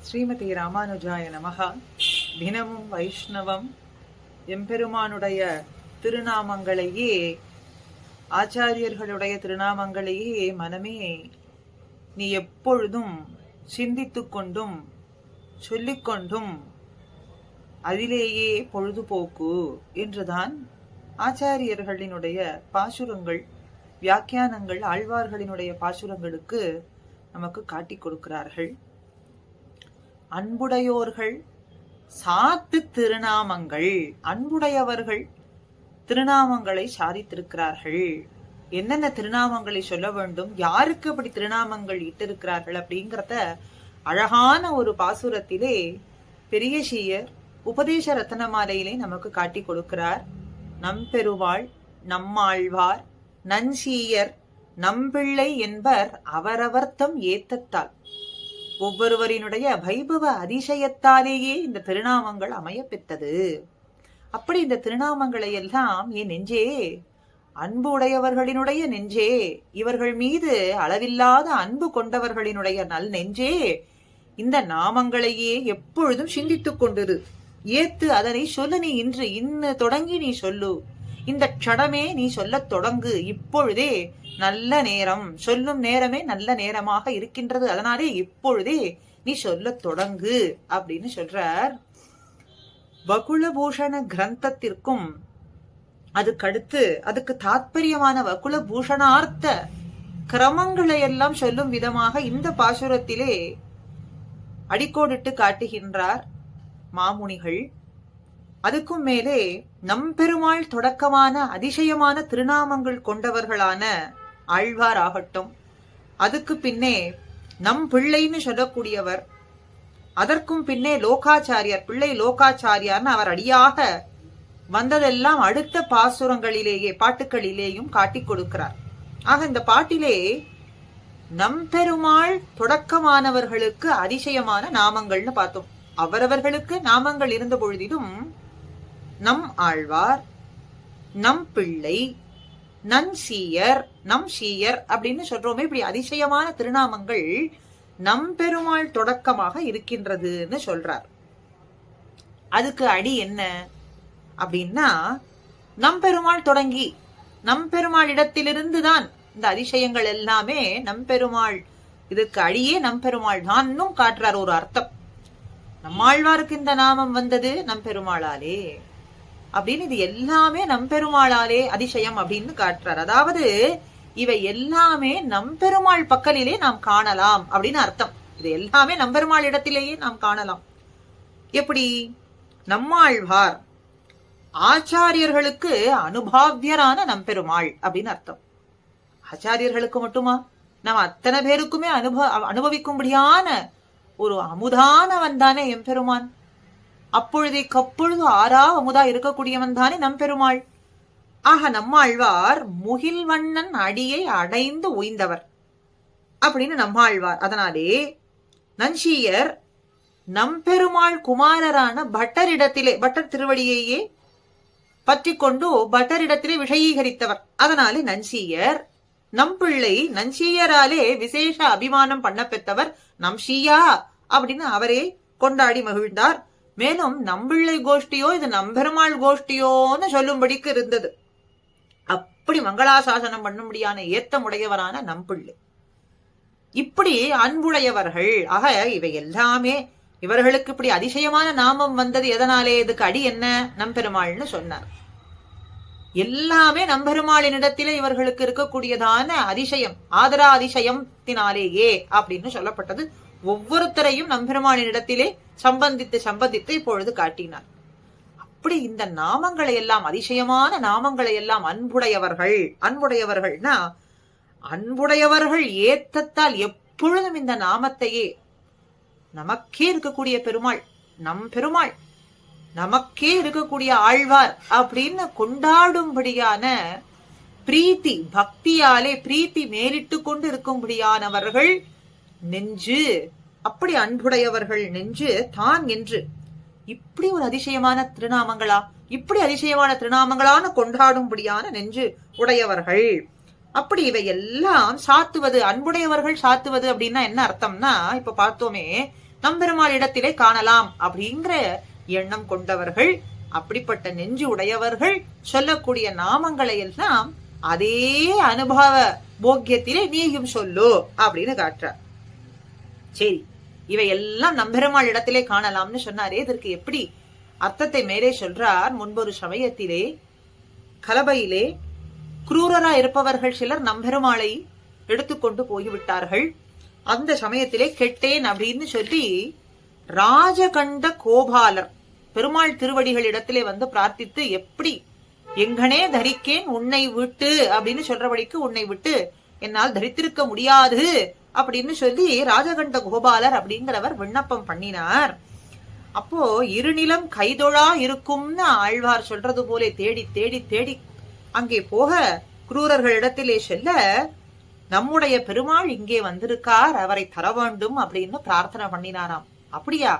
ஸ்ரீமதி ராமானுஜாய நமகா. தினமும் வைஷ்ணவம் எம்பெருமானுடைய திருநாமங்களையே, ஆச்சாரியர்களுடைய திருநாமங்களையே மனமே நீ எப்பொழுதும் சிந்தித்து கொண்டும் சொல்லிக்கொண்டும் அதிலேயே பொழுதுபோக்கு என்றுதான் ஆச்சாரியர்களினுடைய பாசுரங்கள், வியாக்கியானங்கள், ஆழ்வார்களினுடைய பாசுரங்களுக்கு நமக்கு காட்டிக் கொடுக்கிறார்கள். அன்புடையோர்கள் சாத்து திருநாமங்கள், அன்புடையவர்கள் திருநாமங்களை சாதித்திருக்கிறார்கள். என்னென்ன திருநாமங்களை சொல்ல வேண்டும், யாருக்கு அப்படி திருநாமங்கள் இட்டிருக்கிறார்கள் அப்படிங்கிறத அழகான ஒரு பாசுரத்திலே பெரிய சீயர் உபதேச ரத்னமாலையிலே நமக்கு காட்டி கொடுக்கிறார். நம்பெருவாள், நம்மாழ்வார், நன்சீயர், நம்பிள்ளை என்பர் அவரவர்த்தம் ஏத்தத்தால். ஒவ்வொருவரினுடைய வைபவ அதிசயத்தாலேயே இந்த திருநாமங்கள் அமைய பெற்றது. அப்படி இந்த திருநாமங்களை எல்லாம் என் நெஞ்சே, அன்பு உடையவர்களினுடைய நெஞ்சே, இவர்கள் மீது அளவில்லாத அன்பு கொண்டவர்களினுடைய நல் நெஞ்சே, இந்த நாமங்களையே எப்பொழுதும் சிந்தித்துக் கொண்டிரு. ஏத்து அதனை சொல்லு. நீ இன்று தொடங்கி நீ சொல்லு. இந்த க்ஷணமே நீ சொல்லத் தொடங்கு. இப்பொழுதே நல்ல நேரம், சொல்லும் நேரமே நல்ல நேரமாக இருக்கின்றது. அதனாலே இப்பொழுதே நீ சொல்ல தொடங்கு அப்படின்னு சொல்றார். வகுலபூஷண கிரந்தத்திற்கும் அதுக்கடுத்து அதுக்கு தாத்பரியமான வகுலபூஷணார்த்த கிரமங்களை எல்லாம் சொல்லும் விதமாக இந்த பாசுரத்திலே அடிக்கோடிட்டு காட்டுகின்றார் மாமுனிகள். அதுக்கும் மேலே நம்பெருமாள் தொடக்கமான அதிசயமான திருநாமங்கள் கொண்டவர்களான ஆழ்வார் ஆகட்டும், அதுக்கு பின்னே நம் பிள்ளைன்னு சொல்லக்கூடியவர், அதற்கும் பின்னே லோகாச்சாரியார், பிள்ளை லோகாச்சாரியார்னு அவர் அடியாக வந்ததெல்லாம் அடுத்த பாசுரங்களிலேயே பாட்டுக்களிலேயும் காட்டிக் கொடுக்கிறார். ஆக இந்த பாட்டிலே நம்பெருமாள் தொடக்கமானவர்களுக்கு அதிசயமான நாமங்கள்னு பார்த்தோம். அவரவர்களுக்கு நாமங்கள் இருந்த பொழுதிலும் நம் ஆழ்வார், நம் பிள்ளை, நன்சீயர், நம் சீயர் அப்படின்னு சொல்றோமே, இப்படி அதிசயமான திருநாமங்கள் நம்பெருமாள் தொடக்கமாக இருக்கின்றதுன்னு சொல்றார். அதுக்கு அடி என்ன அப்படின்னா, நம்பெருமாள் தொடங்கி நம்பெருமாள் இடத்திலிருந்துதான் இந்த அதிசயங்கள் எல்லாமே. நம்பெருமாள், இதுக்கு அடியே நம்பெருமாள் தான் காட்டுறார் ஒரு அர்த்தம். நம்மாழ்வாருக்கு இந்த நாமம் வந்தது நம்பெருமாளாலே அப்படின்னு, இது எல்லாமே நம்பெருமாளாலே அதிசயம் அப்படின்னு காட்டுறார். அதாவது இவை எல்லாமே நம்பெருமாள் பக்கலிலே நாம் காணலாம் அப்படின்னு அர்த்தம். இது எல்லாமே நம்பெருமாள் இடத்திலேயே நாம் காணலாம். எப்படி? நம்மாழ்வார் ஆச்சாரியர்களுக்கு அனுபாவியரான நம்பெருமாள் அப்படின்னு அர்த்தம். ஆச்சாரியர்களுக்கு மட்டுமா? நம்ம அத்தனை பேருக்குமே அனுபவிக்கும்படியான ஒரு அமுதானவன் தானே எம்பெருமான். அப்பொழுதைக்கப்பொழுது ஆறா அமுதா இருக்கக்கூடியவன் தானே நம்பெருமாள். ஆக நம்மாழ்வார் முகில்வண்ணன் அடியை அடைந்து உய்ந்தவர் அப்படின்னு நம்மாழ்வார். அதனாலே நன்சீயர் நம்பெருமாள் குமாரரான பட்டரிடத்திலே, பட்டர் திருவடியையே பற்றி கொண்டு பட்டரிடத்திலே விஷயீகரித்தவர். அதனாலே நன்சீயர். நம்பிள்ளை நன்சீயராலே விசேஷ அபிமானம் பண்ண பெற்றவர் நம்சீயா அப்படின்னு அவரே கொண்டாடி மகிழ்ந்தார். மேலும் நம்பிள்ளை கோஷ்டியோ இது நம்பெருமாள் கோஷ்டியோன்னு சொல்லும்படிக்கு இருந்தது. அப்படி மங்களாசாசனம் பண்ணும்படியான ஏத்தமுடையவரான நம்பிள்ளை. இப்படி அன்புடையவர்கள். ஆக இவை எல்லாமே இவர்களுக்கு இப்படி அதிசயமான நாமம் வந்தது எதனாலே? இதுக்கு அடி என்ன? நம்பெருமாள்னு சொன்னார். எல்லாமே நம்பெருமாளின் இடத்திலே இவர்களுக்கு இருக்கக்கூடியதான அதிசயம், ஆதரா அதிசயத்தினாலேயே அப்படின்னு சொல்லப்பட்டது. ஒவ்வொருத்தரையும் நம்பெருமாளின் இடத்திலே சம்பந்தித்து இப்பொழுது காட்டினார். அப்படி இந்த நாமங்களை எல்லாம், அதிசயமான நாமங்களை எல்லாம் அன்புடையவர்கள், அன்புடையவர்கள்னா அன்புடையவர்கள் ஏத்தத்தால் எப்பொழுதும் இந்த நாமத்தையே, நமக்கே இருக்கக்கூடிய பெருமாள், நம் பெருமாள், நமக்கே இருக்கக்கூடிய ஆழ்வார் அப்படின்னு கொண்டாடும்படியான பிரீத்தி, பக்தியாலே பிரீத்தி மேலிட்டு கொண்டு இருக்கும்படியானவர்கள் நெஞ்சு. அப்படி அன்புடையவர்கள் நெஞ்சு தான் என்று இப்படி ஒரு அதிசயமான திருநாமங்களா, இப்படி அதிசயமான திருநாமங்களான கொண்டாடும்படியான நெஞ்சு உடையவர்கள். அப்படி இவை எல்லாம் சாத்துவது, அன்புடையவர்கள் சாத்துவது அப்படின்னா என்ன அர்த்தம்னா, இப்ப பார்த்தோமே நம்பெருமாள் இடத்திலே காணலாம் அப்படிங்கிற எண்ணம் கொண்டவர்கள், அப்படிப்பட்ட நெஞ்சு உடையவர்கள் சொல்லக்கூடிய நாமங்களை எல்லாம் அதே அனுபவ போக்கியத்திலே நீயும் சொல்லு அப்படின்னு காட்டுறார். சரி, இவையெல்லாம் நம்பெருமாள் இடத்திலே காணலாம்னு சொன்னாரே, இதற்கு எப்படி அர்த்தத்தை மேலே சொல்றார். முன்பொரு சமயத்திலே கலபையிலே குரூரரா இருப்பவர்கள் சிலர் நம்பெருமாளை எடுத்துக்கொண்டு போய்விட்டார்கள். அந்த சமயத்திலே கெட்டேன் அப்படின்னு சொல்லி ராஜகண்ட கோபாலர் பெருமாள் திருவடிகள் இடத்திலே வந்து பிரார்த்தித்து, எப்படி எங்கனே தரிக்கேன் உன்னை விட்டு அப்படின்னு சொல்றபடிக்கு உன்னை விட்டு என்னால் தரித்திருக்க முடியாது அப்படின்னு சொல்லி ராஜகண்ட கோபாலர் அப்படிங்கிறவர் விண்ணப்பம் பண்ணினார். அப்போ இருநிலம் கைதொழா இருக்கும்னு ஆழ்வார் சொல்றது போல தேடி தேடி தேடி அங்கே போக குரூரர்கள் இடத்திலே செல்ல, நம்முடைய பெருமாள் இங்கே வந்திருக்கார், அவரை தர வேண்டும் அப்படின்னு பிரார்த்தனை பண்ணினாராம். அப்படியா,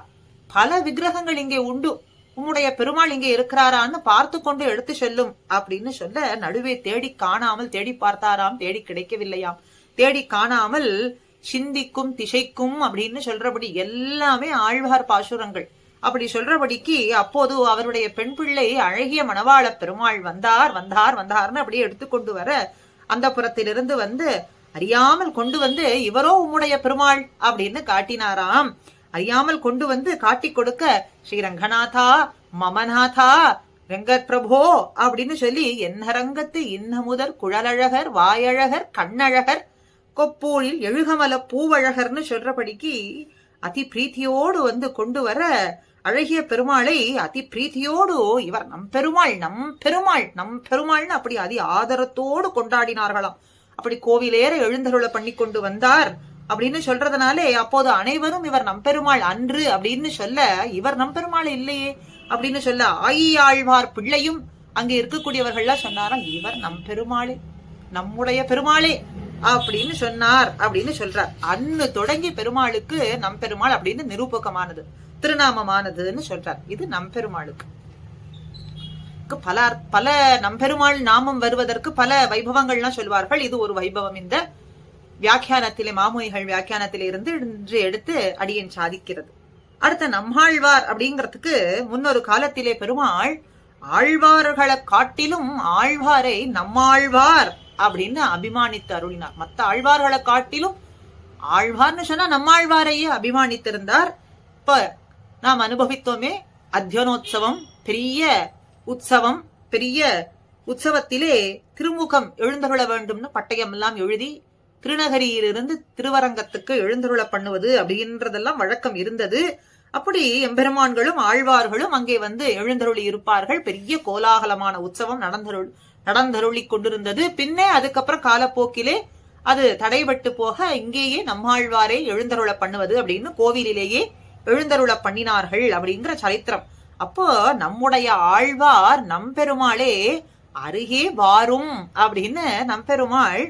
பல விக்கிரகங்கள் இங்கே உண்டு, உம்முடைய பெருமாள் இங்கே இருக்கிறாரான்னு பார்த்து கொண்டு எடுத்து செல்லும் அப்படின்னு சொல்ல, நடுவே தேடி காணாமல் தேடி பார்த்தாராம். தேடி கிடைக்கவில்லையாம். தேடி காணாமல் சிந்திக்கும் திசைக்கும் அப்படின்னு சொல்றபடி எல்லாமே ஆழ்வார் பாசுரங்கள். அப்படி சொல்றபடிக்கு அப்போது அவருடைய பெண் பிள்ளை அழகிய மணவாள பெருமாள் வந்தார் வந்தார் வந்தார்னு அப்படியே எடுத்துக்கொண்டு வர, அந்த புறத்திலிருந்து வந்து அறியாமல் கொண்டு வந்து இவரோ உம்முடைய பெருமாள் அப்படின்னு காட்டினாராம். அறியாமல் கொண்டு வந்து காட்டி கொடுக்க, ஸ்ரீ ரங்கநாதா மமநாதா ரங்கத் பிரபோ அப்படின்னு சொல்லி, என்ன ரங்கத்து இன்னமுதர் குழலழகர் வாயழகர் கண்ணழகர் கொப்பூரில் எழுகமல பூவழகர்னு சொல்றபடிக்கு அதி பிரீத்தியோடு வந்து கொண்டு வர, அழகிய பெருமாளை அதி பிரீத்தியோடு இவர் நம் பெருமாள் நம் பெருமாள் நம் பெருமாள்னு அப்படி அதி ஆதரத்தோடு கொண்டாடினார்களாம். அப்படி கோவிலேற எழுந்தருளை பண்ணி கொண்டு வந்தார் அப்படின்னு சொல்றதுனாலே அப்போது அனைவரும் இவர் நம்பெருமாள் அன்று அப்படின்னு சொல்ல, இவர் நம்பெருமாள் இல்லையே அப்படின்னு சொல்ல, ஆழ்வார் பிள்ளையும் அங்க இருக்கக்கூடியவர்கள்லாம் சொன்னாராம், இவர் நம்பெருமாளே நம்முடைய பெருமாளே அப்படின்னு சொன்னார் அப்படின்னு சொல்றார். அன்னு தொடங்கி பெருமாளுக்கு நம்பெருமாள் அப்படின்னு நிரூபகமானது, திருநாமமானதுன்னு சொல்றார். இது நம்பெருமாளுக்கு பல பல நம்பெருமாள் நாமம் வருவதற்கு பல வைபவங்கள்லாம் சொல்வார்கள். இது ஒரு வைபவம் இந்த வியாக்கியானத்திலே, மாமுனிகள் வியாக்கியானத்திலே இருந்து இன்று எடுத்து அடியன் சாதிக்கிறது. அடுத்த நம்மாழ்வார் அப்படிங்கிறதுக்கு முன்னொரு காலத்திலே பெருமாள் ஆழ்வார்களை காட்டிலும் ஆழ்வாரை நம்மாழ்வார் அப்படின்னு அபிமானித்து அருளினார். மற்ற ஆழ்வார்களை காட்டிலும் ஆழ்வார்னு சொன்னா நம்மாழ்வாரையே அபிமானித்திருந்தார். இப்ப நாம் அனுபவித்தோமே அத்தியனோத்சவம், பெரிய உற்சவம், பெரிய உற்சவத்திலே திருமுகம் எழுந்தருள வேண்டும்னு பட்டயம் எல்லாம் எழுதி திருநகரியிலிருந்து திருவரங்கத்துக்கு எழுந்தருள பண்ணுவது அப்படின்றதெல்லாம் வழக்கம் இருந்தது. அப்படி எம்பெருமான்களும் ஆழ்வார்களும் அங்கே வந்து எழுந்தருளி இருப்பார்கள். பெரிய கோலாகலமான உற்சவம் நடந்தருளி கொண்டிருந்தது. பின்னே அதுக்கப்புறம் காலப்போக்கிலே அது தடைபட்டு போக இங்கேயே நம்மாழ்வாரே எழுந்தருள பண்ணுவது அப்படின்னு கோவிலிலேயே எழுந்தருள பண்ணினார்கள் அப்படிங்கிற சரித்திரம். அப்போ நம்முடைய ஆழ்வார் நம்பெருமாளே அருகே வாரும் அப்படின்னு நம்பெருமாள்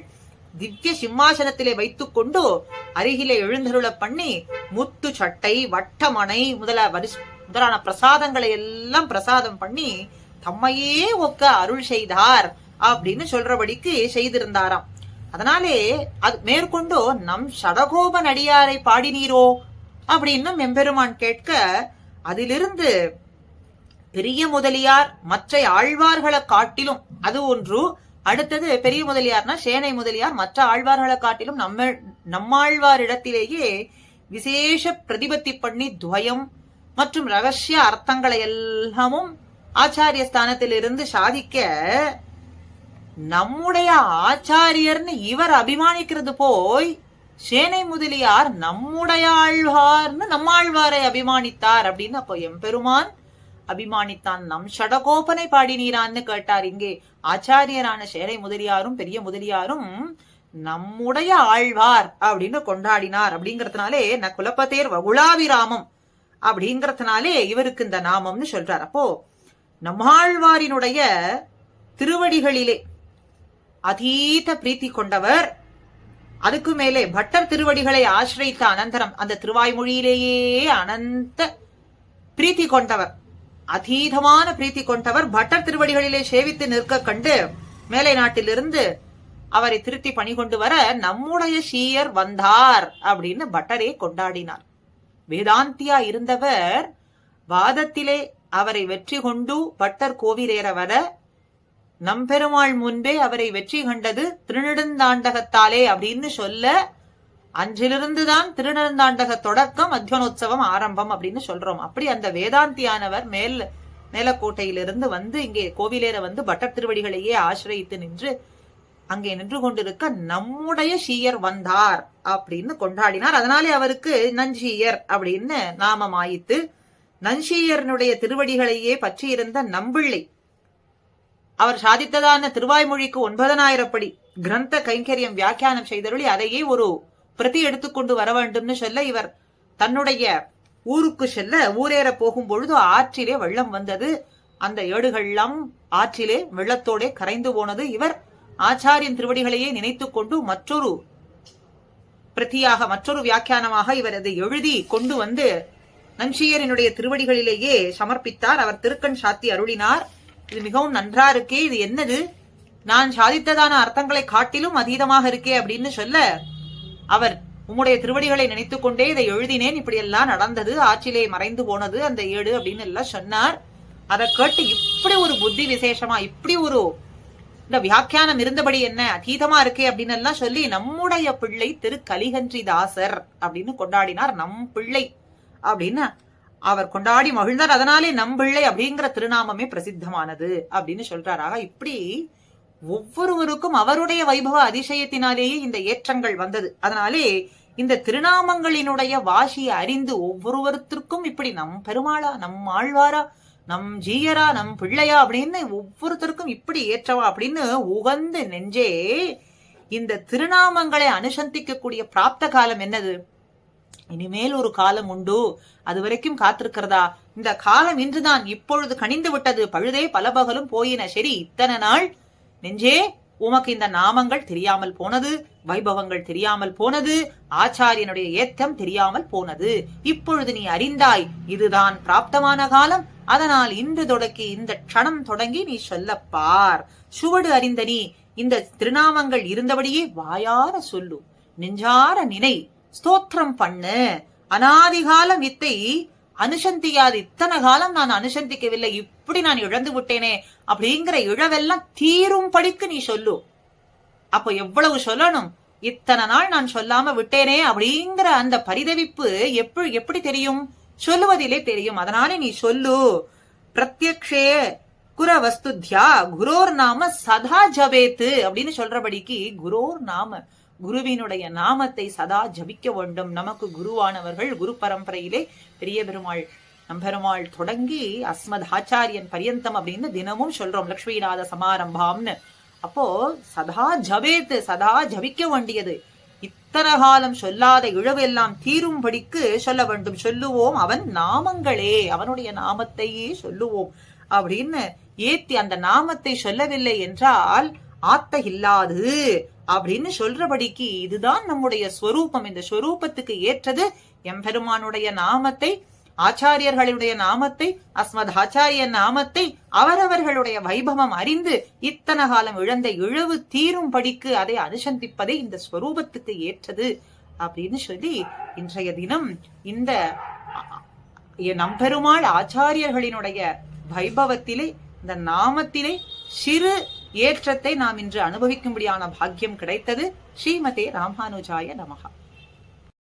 திவ்ய சிம்மாசனத்திலே வைத்துக் கொண்டு அருகிலே எழுந்தருள பண்ணி முத்து சட்டை வட்டமனை முதலான பிரசாதங்களை எல்லாம் பிரசாதம் பண்ணி தம்மையே ஒக்க அருள் செய்தார் அப்படின்னு சொல்றபடிக்கு செய்திருந்தாராம். அதனாலே அது மேற்கொண்டு நம் சடகோபன் அடியாரை பாடினீரோ அப்படின்னு எம்பெருமான் கேட்க, அதிலிருந்து பெரிய முதலியார் மற்ற ஆழ்வார்களை காட்டிலும் அது ஒன்று. அடுத்தது பெரிய முதலியார்னா சேனை முதலியார் மற்ற ஆழ்வார்களை காட்டிலும் நம்மாழ்வார் இடத்திலேயே விசேஷ பிரதிபத்தி பண்ணி துவயம் மற்றும் ரகசிய அர்த்தங்களை எல்லாமும் ஆச்சாரிய ஸ்தானத்திலிருந்து சாதிக்க, நம்முடைய ஆச்சாரியர்னு இவர் அபிமானிக்கிறது போய் சேனை முதலியார் நம்முடைய ஆழ்வார்னு நம்மாழ்வாரை அபிமானித்தார் அப்படின்னு அப்போ எம்பெருமான் அபிமானித்தான். நம் ஷடகோபனை பாடினீரான்னு கேட்டார். இங்கே ஆச்சாரியரான சேனை முதலியாரும் பெரிய முதலியாரும் நம்முடைய ஆழ்வார் அப்படின்னு கொண்டாடினார். அப்படிங்கறதுனாலே ந குலபதேர் வகுளாவிராமம் அப்படிங்கறதுனாலே இவருக்கு இந்த நாமம்னு சொல்றார். அப்போ நம்மாழ்வாரினுடைய திருவடிகளிலே அதீத பிரீத்தி கொண்டவர். அதுக்கு மேலே பட்டர் திருவடிகளை ஆசிரித்த அனந்தரம் அந்த திருவாய்மொழியிலேயே அனந்த பிரீத்தி கொண்டவர், அதீதமான பிரீத்தி கொண்டவர். பட்டர் திருவடிகளிலே சேவித்து நிற்க கண்டு மேலை நாட்டிலிருந்து அவரை திருத்தி பணி கொண்டு வர நம்முடைய சீயர் வந்தார் அப்படின்னு பட்டரே கொண்டாடினார். வேதாந்தியா இருந்தவர் வாதத்திலே அவரை வெற்றி கொண்டு பட்டர் கோவிலேற வர நம்பெருமாள் முன்பே அவரை வெற்றி கண்டது திருநெடுந்தாண்டகத்தாலே அப்படின்னு சொல்ல, அன்றிலிருந்துதான் திருநெடுந்தாண்டக தொடக்கம் அத்வனோத்சவம் ஆரம்பம் அப்படின்னு சொல்றோம். அப்படி அந்த வேதாந்தியானவர் மேலக்கோட்டையிலிருந்து வந்து இங்கே கோவிலேற வந்து பட்டர் திருவடிகளையே ஆசிரியத்து நின்று அங்கே நின்று கொண்டிருக்க நம்முடைய ஷீயர் வந்தார் அப்படின்னு கொண்டாடினார். அதனாலே அவருக்கு நஞ்சீயர் அப்படின்னு நாமம் ஆயித்து. நஞ்சீயரனுடைய திருவடிகளையே பற்றியிருந்த நம்பிள்ளை அவர் சாதித்ததான திருவாய்மொழிக்கு 9000 படி கிரந்த கைங்கரியம் வியாக்கியானம் செய்தருளி அதையே ஒரு பிரதி எடுத்துக்கொண்டு வர வேண்டும்னு சொல்ல, இவர் தன்னுடைய ஊருக்கு செல்ல ஊரேற போகும் பொழுது ஆற்றிலே வெள்ளம் வந்தது. அந்த ஏடுகள்லாம் ஆற்றிலே வெள்ளத்தோட கரைந்து போனது. இவர் ஆச்சாரியன் திருவடிகளையே நினைத்துக் கொண்டு மற்றொரு பிரதியாக மற்றொரு வியாக்கியானமாக இவர் அதை எழுதி கொண்டு வந்து நஞ்சீயரினுடைய திருவடிகளிலேயே சமர்ப்பித்தார். அவர் திருக்கண் சாத்தி அருளினார். இது மிகவும் நன்றா இருக்கே, இது என்னது, நான் சாதித்ததான அர்த்தங்களை காட்டிலும் அதீதமாக இருக்கே அப்படின்னு சொல்ல, அவர் உம்முடைய திருவடிகளை நினைத்துக் கொண்டே இதை எழுதினேன், இப்படி எல்லாம் நடந்தது, ஆற்றிலே மறைந்து போனது அந்த ஏடு அப்படின்னு எல்லாம் சொன்னார். அதை கேட்டு இப்படி ஒரு புத்தி விசேஷமா இப்படி ஒரு இந்த வியாக்கியானம் இருந்தபடி என்ன அதீதமா இருக்கே அப்படின்னு எல்லாம் சொல்லி நம்முடைய பிள்ளை திரு கலிகன்றி தாசர் அப்படின்னு கொண்டாடினார். நம் பிள்ளை அப்படின்னு அவர் கொண்டாடி மகிழ்ந்தார். அதனாலே நம்பிள்ளை அப்படிங்கிற திருநாமமே பிரசித்தமானது அப்படின்னு சொல்றாராக. இப்படி ஒவ்வொருவருக்கும் அவருடைய வைபவ அதிசயத்தினாலேயே இந்த ஏற்றங்கள் வந்தது. அதனாலே இந்த திருநாமங்களினுடைய வாசியை அறிந்து ஒவ்வொருவருத்திற்கும் இப்படி நம் பெருமாளா, நம் ஆழ்வாரா, நம் ஜீயரா, நம் பிள்ளையா அப்படின்னு ஒவ்வொருத்தருக்கும் இப்படி ஏற்றவா அப்படின்னு உகந்து நெஞ்சே இந்த திருநாமங்களை அனுசந்திக்கக்கூடிய பிராப்த காலம் என்னது? இனிமேல் ஒரு காலம் உண்டு, அது வரைக்கும் காத்திருக்கிறதா? இந்த காலம் இன்றுதான், இப்பொழுது கனிந்து விட்டது, பழுதே பல பகலும் போயின. சரி, இத்தனை நாள் நெஞ்சே உமக்கு இந்த நாமங்கள் தெரியாமல் போனது, வைபவங்கள் தெரியாமல் போனது, ஆச்சாரியனுடைய ஏத்தம் தெரியாமல் போனது. இப்பொழுது நீ அறிந்தாய், இதுதான் பிராப்தமான காலம். அதனால் இன்று தொடக்கி இந்த க்ஷணம் தொடங்கி நீ சொல்லப்பார். சுவடு அறிந்த நீ இந்த திருநாமங்கள் இருந்தபடியே வாயார சொல்லு, நெஞ்சார நினை, ஸ்தோத்திரம் பண்ணு. அனாதிகாலம் இத்தை அனுசந்தியாது, இத்தனை காலம் நான் அனுசந்திக்கவில்லை, இப்படி நான் இழந்து விட்டேனே அப்படிங்கிற இழவெல்லாம் தீரும் படிக்கு நீ சொல்லு. அப்ப எவ்வளவு சொல்லணும்? இத்தனை நாள் நான் சொல்லாம விட்டேனே அப்படிங்கிற அந்த பரிதவிப்பு எப்படி தெரியும்? சொல்லுவதிலே தெரியும். அதனாலே நீ சொல்லு. பிரத்யக்ஷே குர வஸ்துத்யா குரோர் நாம சதா ஜபேத்து அப்படின்னு சொல்றபடிக்கு குரோர் நாம, குருவினுடைய நாமத்தை சதா ஜபிக்க வேண்டும். நமக்கு குருவானவர்கள் குரு பரம்பரையிலே பெரிய பெருமாள் நம்பெருமாள் தொடங்கி அஸ்மத் ஆச்சாரியன் பரியந்தம் அப்படின்னு தினமும் சொல்றோம், லட்சுமிநாத சமாரம்பாம்னு. அப்போ சதா ஜபேத்து, சதா ஜபிக்க வேண்டியது. இத்தனை காலம் சொல்லாத இழவு எல்லாம் தீரும்படிக்கு சொல்ல வேண்டும். சொல்லுவோம் அவன் நாமங்களே, அவனுடைய நாமத்தையே சொல்லுவோம் அப்படின்னு ஏத்தி அந்த நாமத்தை சொல்லவில்லை என்றால் ஆத்த இல்லாது அப்படின்னு சொல்றபடிக்கு இதுதான் நம்முடைய ஸ்வரூபம். இந்த ஸ்வரூபத்துக்கு ஏற்றது எம்பெருமானுடைய நாமத்தை, ஆச்சாரியர்களுடைய நாமத்தை, அஸ்மத் ஆச்சாரிய நாமத்தை அவரவர்களுடைய வைபவம் அறிந்து இத்தனை காலம் இழந்த இழவு தீரும் படிக்கு அதை அனுசந்திப்பதே இந்த ஸ்வரூபத்துக்கு ஏற்றது அப்படின்னு சொல்லி இன்றைய தினம் இந்த நம்பெருமாள் ஆச்சாரியர்களினுடைய வைபவத்திலே இந்த நாமத்திலே சிறு ஏற்றத்தை நாம் இன்று அனுபவிக்கும்படியான பாக்கியம் கிடைத்தது. ஸ்ரீமதே ராமானுஜாய நமஹ.